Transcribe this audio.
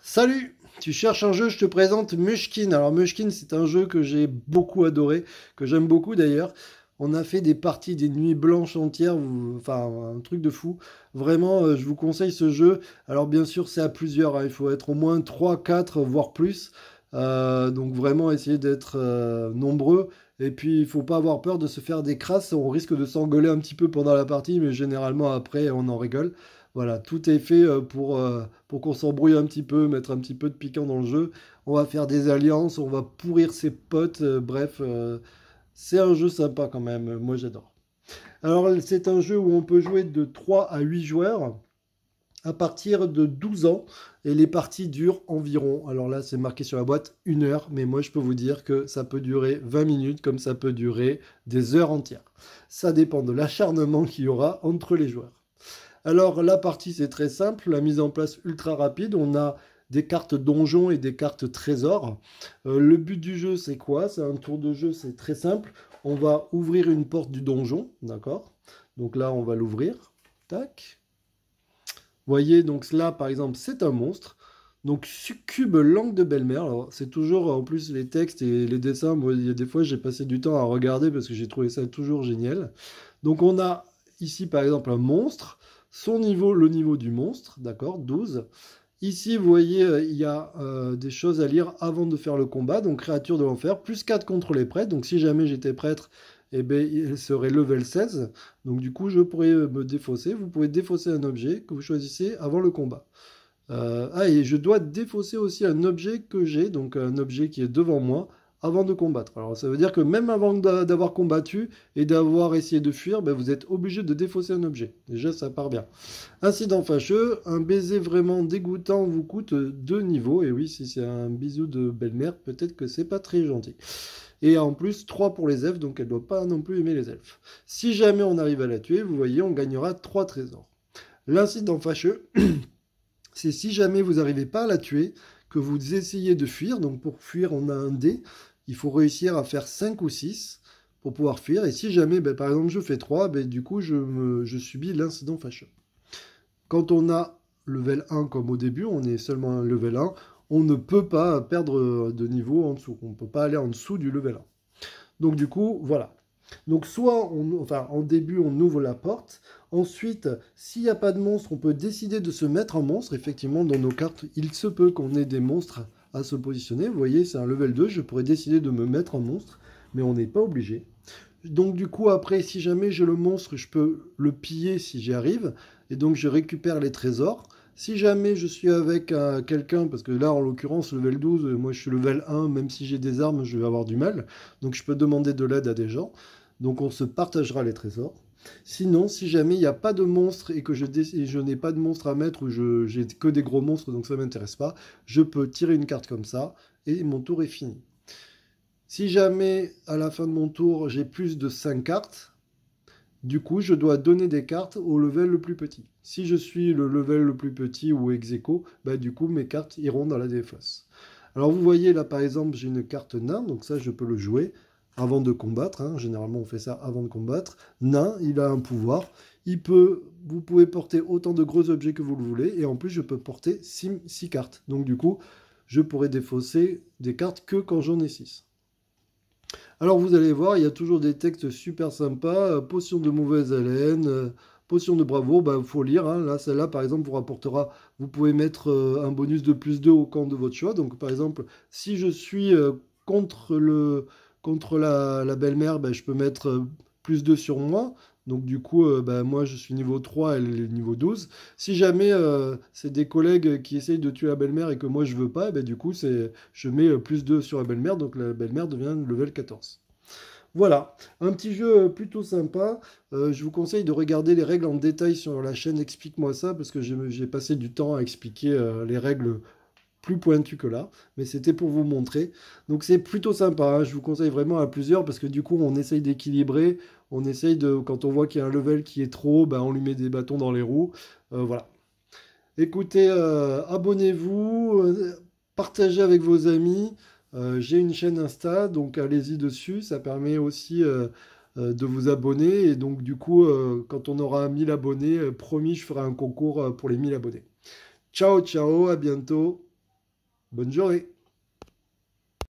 Salut! Tu cherches un jeu, je te présente Mushkin. Alors Mushkin, c'est un jeu que j'ai beaucoup adoré, que j'aime beaucoup d'ailleurs. On a fait des parties, des nuits blanches entières, enfin un truc de fou. Vraiment, je vous conseille ce jeu. Alors bien sûr, c'est à plusieurs, hein. Il faut être au moins 3, 4, voire plus. Donc vraiment essayer d'être nombreux. Et puis il faut pas avoir peur de se faire des crasses. On risque de s'engueuler un petit peu pendant la partie, mais généralement après, on en rigole. Voilà, tout est fait pour qu'on s'embrouille un petit peu, mettre un petit peu de piquant dans le jeu. On va faire des alliances, on va pourrir ses potes, bref, c'est un jeu sympa quand même, moi j'adore. Alors c'est un jeu où on peut jouer de 3 à 8 joueurs à partir de 12 ans et les parties durent environ, alors là c'est marqué sur la boîte, 1 heure, mais moi je peux vous dire que ça peut durer 20 minutes comme ça peut durer des heures entières. Ça dépend de l'acharnement qu'il y aura entre les joueurs. Alors la partie c'est très simple, la mise en place ultra rapide, on a des cartes donjons et des cartes trésors. Le but du jeu c'est quoi? C'est un tour de jeu, c'est très simple. On va ouvrir une porte du donjon, d'accord? Donc là on va l'ouvrir, tac. Vous voyez, donc là par exemple c'est un monstre. Donc succube langue de belle-mère. Alors c'est toujours en plus les textes et les dessins, moi il y a des fois j'ai passé du temps à regarder parce que j'ai trouvé ça toujours génial. Donc on a ici par exemple un monstre, son niveau, le niveau du monstre, d'accord, 12. Ici vous voyez il y a des choses à lire avant de faire le combat, donc créature de l'enfer, plus 4 contre les prêtres, donc si jamais j'étais prêtre, eh bien, il serait level 16, donc du coup je pourrais me défausser, vous pouvez défausser un objet que vous choisissez avant le combat. Et je dois défausser aussi un objet que j'ai, donc un objet qui est devant moi, avant de combattre. Alors ça veut dire que même avant d'avoir combattu et d'avoir essayé de fuir, ben, vous êtes obligé de défausser un objet. Déjà, ça part bien. Incident fâcheux, un baiser vraiment dégoûtant vous coûte 2 niveaux. Et oui, si c'est un bisou de belle-mère, peut-être que c'est pas très gentil. Et en plus, 3 pour les elfes, donc elle ne doit pas non plus aimer les elfes. Si jamais on arrive à la tuer, vous voyez, on gagnera 3 trésors. L'incident fâcheux, c'est si jamais vous n'arrivez pas à la tuer, que vous essayez de fuir. Donc pour fuir, on a un dé. Il faut réussir à faire 5 ou 6 pour pouvoir fuir. Et si jamais, ben, par exemple, je fais 3, ben, du coup, je subis l'incident fâcheux. Quand on a level 1 comme au début, on est seulement un level 1, on ne peut pas perdre de niveau en dessous. On ne peut pas aller en dessous du level 1. Donc du coup, voilà. Donc soit, enfin, en début, on ouvre la porte. Ensuite, s'il n'y a pas de monstre, on peut décider de se mettre un monstre. Effectivement, dans nos cartes, il se peut qu'on ait des monstres à se positionner. Vous voyez, c'est un level 2. Je pourrais décider de me mettre un monstre, mais on n'est pas obligé. Donc du coup, après, si jamais j'ai le monstre, je peux le piller si j'y arrive. Et donc, je récupère les trésors. Si jamais je suis avec quelqu'un, parce que là, en l'occurrence, level 12, moi je suis level 1, même si j'ai des armes, je vais avoir du mal. Donc, je peux demander de l'aide à des gens. Donc, on se partagera les trésors. Sinon, si jamais il n'y a pas de monstre et que je n'ai pas de monstre à mettre ou j'ai que des gros monstres, donc ça ne m'intéresse pas, je peux tirer une carte comme ça et mon tour est fini. Si jamais à la fin de mon tour j'ai plus de 5 cartes, du coup je dois donner des cartes au level le plus petit. Si je suis le level le plus petit ou ex aequo, bah, du coup mes cartes iront dans la défausse. Alors vous voyez là par exemple j'ai une carte nain, donc ça je peux le jouer avant de combattre, hein. Généralement on fait ça avant de combattre. Nain, il a un pouvoir, vous pouvez porter autant de gros objets que vous le voulez, et en plus je peux porter 6 cartes. Donc du coup je pourrais défausser des cartes que quand j'en ai 6. Alors vous allez voir, il y a toujours des textes super sympas, potion de mauvaise haleine, potion de bravoure, bah, faut lire, hein. Là, celle-là, par exemple, vous rapportera, vous pouvez mettre un bonus de plus 2 au camp de votre choix. Donc, par exemple, si je suis contre la belle-mère, bah, je peux mettre plus 2 sur moi. Donc, du coup, bah, moi, je suis niveau 3, elle est niveau 12. Si jamais c'est des collègues qui essayent de tuer la belle-mère et que moi, je veux pas, bah, du coup, je mets plus 2 sur la belle-mère, donc la belle-mère devient level 14. Voilà, un petit jeu plutôt sympa. Je vous conseille de regarder les règles en détail sur la chaîne Explique-moi ça, parce que j'ai passé du temps à expliquer les règles plus pointues que là, mais c'était pour vous montrer. Donc c'est plutôt sympa, hein. Je vous conseille vraiment à plusieurs, parce que du coup on essaye d'équilibrer, on essaye de, quand on voit qu'il y a un level qui est trop haut, ben, on lui met des bâtons dans les roues. Voilà. Écoutez, abonnez-vous, partagez avec vos amis. J'ai une chaîne Insta, donc allez-y dessus. Ça permet aussi de vous abonner. Et donc, du coup, quand on aura 1000 abonnés, promis, je ferai un concours pour les 1000 abonnés. Ciao, ciao, à bientôt. Bonne journée.